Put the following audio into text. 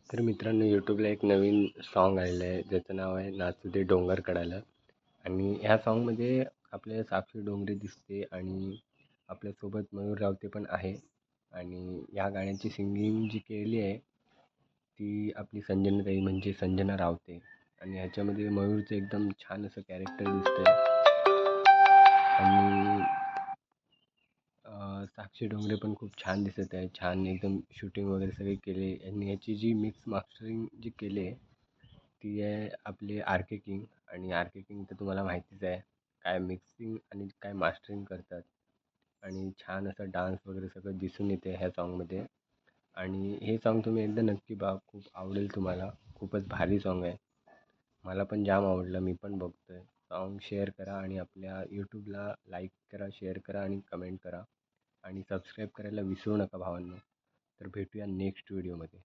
तर मित्रांनो, यूट्यूबला एक नवीन सॉन्ग आलेलं आहे ज्याचं नाव आहे नाचू दे डोंगर कडाला. आणि ह्या सॉन्गमध्ये आपल्याला साक्षी डोंगरे दिसते आणि आपल्यासोबत मयूर रावते पण आहे. आणि या गाण्याची सिंगिंग जी केली आहे ती आपली संजनाताई म्हणजे संजना रावते. आणि ह्याच्यामध्ये मयूरचं एकदम छान असं कॅरेक्टर दिसतंय. आणि साक्षी डोंगरे पण खूप छान दिसत आहे. छान एकदम शूटिंग वगैरे सगळे केले. आणि याची जी मिक्स मास्टरिंग जी केली आहे ती आहे आपले आर के किंग. आणि आर के किंग तर तुम्हाला माहितीच आहे, काय मिक्सिंग आणि काय मास्टरिंग करतात. आणि छान असं डान्स वगैरे सगळं दिसून येते ह्या सॉन्गमध्ये. आणि हे सॉन्ग तुम्ही एकदा नक्की बघा, खूप आवडेल तुम्हाला. खूपच भारी सॉन्ग आहे. मला पण जाम आवडलं, मी पण बघतो आहे. सॉन्ग शेअर करा आणि आपल्या यूट्यूबला लाईक करा, शेअर करा आणि कमेंट करा. आणि सबस्क्राईब करायला विसरू नका भावांनो. तर भेटूया नेक्स्ट व्हिडिओमध्ये.